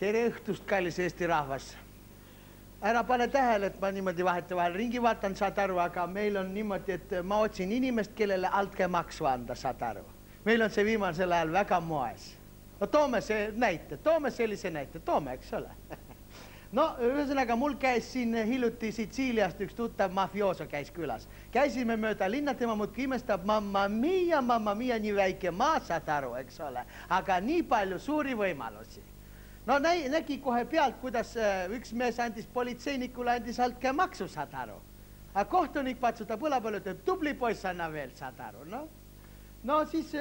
Tere õhtust, kallis Eesti rahvas. Ära pane tähele, et ma niimoodi vahetevahel ringi vaatan, saad aru, aga meil on niimoodi, et ma otsin inimest, kellele altkäemaksu anda, saad aru. Meil on see viimasel ajal väga moes. No toome see näite, toome sellise näite, toome, eks ole. No, ühesõnaga, mul käis siin hiljuti Sitsiiliast üks tuttav mafiooso käis külas. Käisime mööda linna, tema muudki imestab, mamma mia, nii väike maa, saad aru, eks ole. Aga nii palju suuri võimalusi. No nägi kohe pealt, kuidas üks mees andis politseinikule, andis altkäemaksu, saad aru. Aga kohtunik patsutab õla peale, ütleb, tubli poiss anna veel, saad aru, no. No siis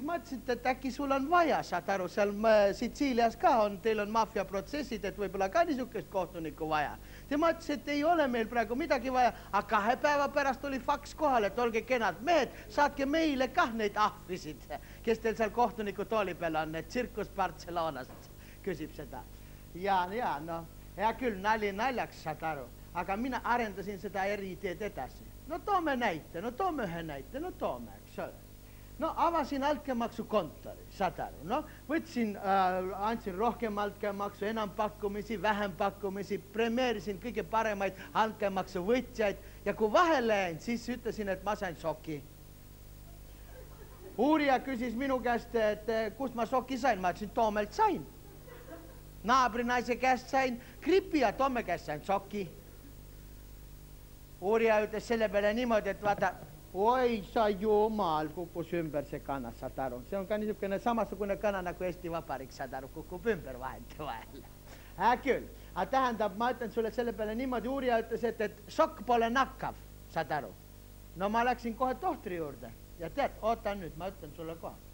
mõtlesin, et äkki sul on vaja, saad aru, seal Sitsiilias ka on, teil on maffiaprotsessid, et võib-olla ka niisugust kohtunikku vaja. Te mõtles, et ei ole meil praegu midagi vaja, aga 2 päeva pärast oli faks kohal, et olge kenad mehed, saatke meile kah neid ahvisid, kes teil seal kohtuniku tooli peal on, et tsirkus Barcelonast küsib seda. Ja, no, hea küll, nali naljaks, saad aru, aga mina arendasin seda eriideed edasi. No toome näite, no toome ühe näite, no toome, eks ole. No avasin altkäemaksu kontori, saad aru, no võtsin, andsin rohkem altkäemaksu, enam pakkumisi, vähem pakkumisi, premeerisin kõige paremaid altkäemaksu võtjaid ja kui vahele jäin, siis ütlesin, et ma sain šoki. Uurija küsis minu käest, et kust ma šoki sain, ma ütlesin, Toomelt sain. Naabrinaise käest sain gripi ja Toome käest sain šoki. Uurija ütles selle peale niimoodi, et vaata, oi, sa jumal, kukkus ümber see kana, saad aru. See on ka niisugune samasugune kana nagu Eesti Vabariik, saad aru, kukub ümber vahetevahel. Küll, aga tähendab, ma ütlen sulle selle peale niimoodi, uurija ütles, et šokk pole nakkav, saad aru. No ma läksin kohe tohtri juurde ja tead, oota nüüd, ma ütlen sulle kohe.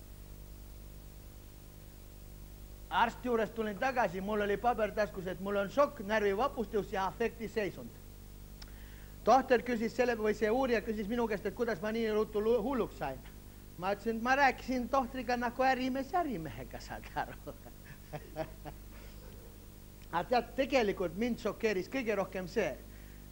Arsti juurest tulin tagasi, mul oli pabertaskus, et mul on šokk, närvivapustus ja afektiseisund. Tohter küsis selle, või see uurija küsis minu käest, et kuidas ma nii ruttu hulluks sain. Ma ütlesin, et ma rääkisin tohtriga nagu ärimees ärimehega, saad aru. Aga tead, tegelikult mind šokeeris kõige rohkem see,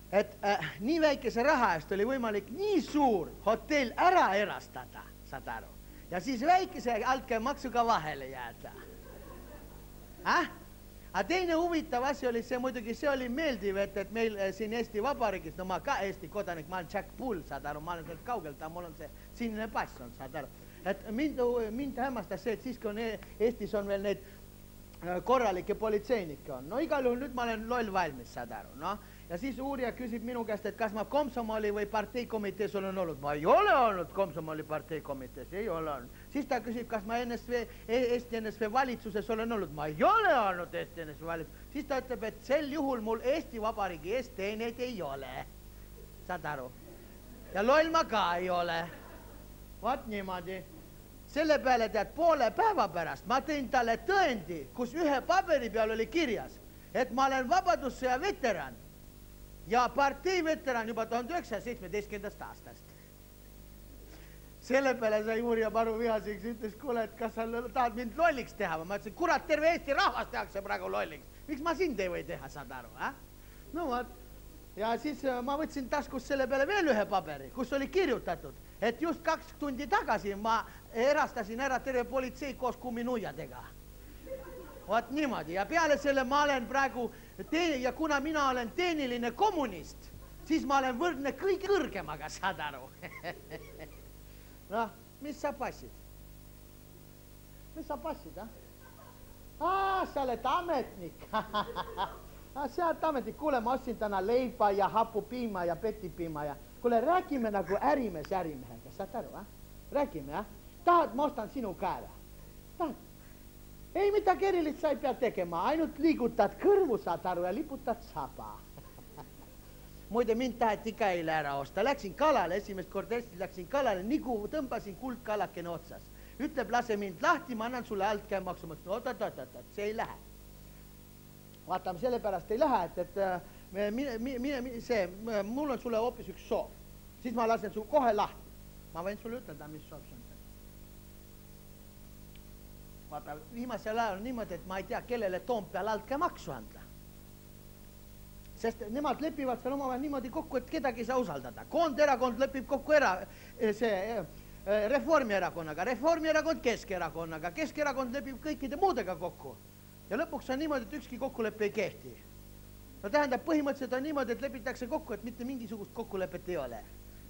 et nii väikese raha eest oli võimalik nii suur hotell ära erastada, saad aru. Ja siis väikese altkäemaksuga vahele jääda. Aga teine huvitav asi oli see, muidugi see oli meeldiv, et meil siin Eesti Vabariigis, no ma ka Eesti kodanik, ma olen Jack Bull, saad aru, ma olen sealt kaugelt, aga mul on see sinine pass on, saad aru. Et mind hämmastas see, et siis kui Eestis on veel neid korralikke politseinikke on. No igal juhul nüüd ma olen loll valmis, saad aru, no. Ja siis uurija küsib minu käest, et kas ma komsomoli või parteikomitees olen olnud. Ma ei ole olnud komsomoli parteikomitees, ei ole olnud. Siis ta küsib, kas ma Eesti NSV valitsuses olen olnud. Ma ei ole olnud Eesti NSV valitsuses. Siis ta ütleb, et sel juhul mul Eesti Vabariigi eest teeneid ei ole. Saad aru? Ja loll ma ka ei ole. Vaat niimoodi. Selle peale tead, poole päeva pärast ma tõin talle tõendi, kus ühe paberi peal oli kirjas, et ma olen vabadussõja veteran ja partei veteran juba 1917. aastast. Selle peale sai uurija paru vihaseks, ütles, kuule, et kas sa tahad mind lolliks teha? Ma ütlesin, kurat, terve Eesti rahvas tehakse praegu lolliks. Miks ma sind ei või teha, saad aru? No vaat. Ja siis ma võtsin taskus selle peale veel ühe paberi, kus oli kirjutatud, et just 2 tundi tagasi ma erastasin ära terve politsei koos kumminuiadega. Vaat niimoodi. Ja peale selle ma olen praegu, ja kuna mina olen teeniline kommunist, siis ma olen võrdne kõige kõrgemaga, saad aru. Noh, mis sa passid? Mis sa passid, sa oled ametnik. Sa oled ametnik. Kuule, ma ostsin täna leiba ja hapupiima ja petipiima ja kuule, räägime nagu ärimees ärimehega, saad aru, Räägime, Tahad, ma ostan sinu käele? Tahad? Ei midagi erilist sa ei pea tegema, ainult liigutad kõrvu, saad aru, ja liputad saba. Muide, mind taheti ka eile ära osta. Läksin kalale, esimest kord Eestis läksin kalale, nii kui tõmbasin kuldkalakene otsas. Ütleb, lase mind lahti, ma annan sulle altkäemaksu. Oot, see ei lähe. Vaatame, selle pärast ei lähe, et mul on sulle hoopis üks soov. Siis ma lasen sul kohe lahti. Ma võin sulle ütelda, mis soov see on. Vaata, viimasel ajal on niimoodi, et ma ei tea, kellele Toompeal altkäemaksu anda. Sest nemad lepivad seal omavahel niimoodi kokku, et kedagi ei saa usaldada. Koonderakond lepib kokku Reformierakonnaga, Reformierakond Keskerakonnaga, Keskerakond lepib kõikide muudega kokku. ja lõpuks on niimoodi, et ükski kokkulepe ei kehti. No tähendab, põhimõtteliselt on niimoodi, et lepitakse kokku, et mitte mingisugust kokkulepet ei ole.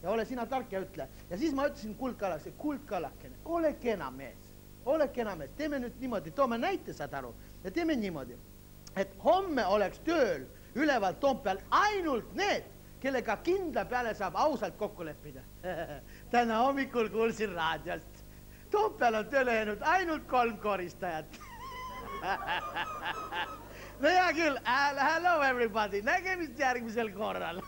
Ja ole sina tark ja ütle. Ja siis ma ütlesin kuldkalakene, ole kena mees, teeme nüüd niimoodi, toome näite, saad aru, ja teeme niimoodi, et homme oleks tööl üleval Toompeal ainult need, kellega kindla peale saab ausalt kokku leppida. Täna hommikul kuulsin raadiost. Toompeal on tööle jäänud ainult 3 koristajat. No hea küll, hello everybody, nägemist järgmisel korral.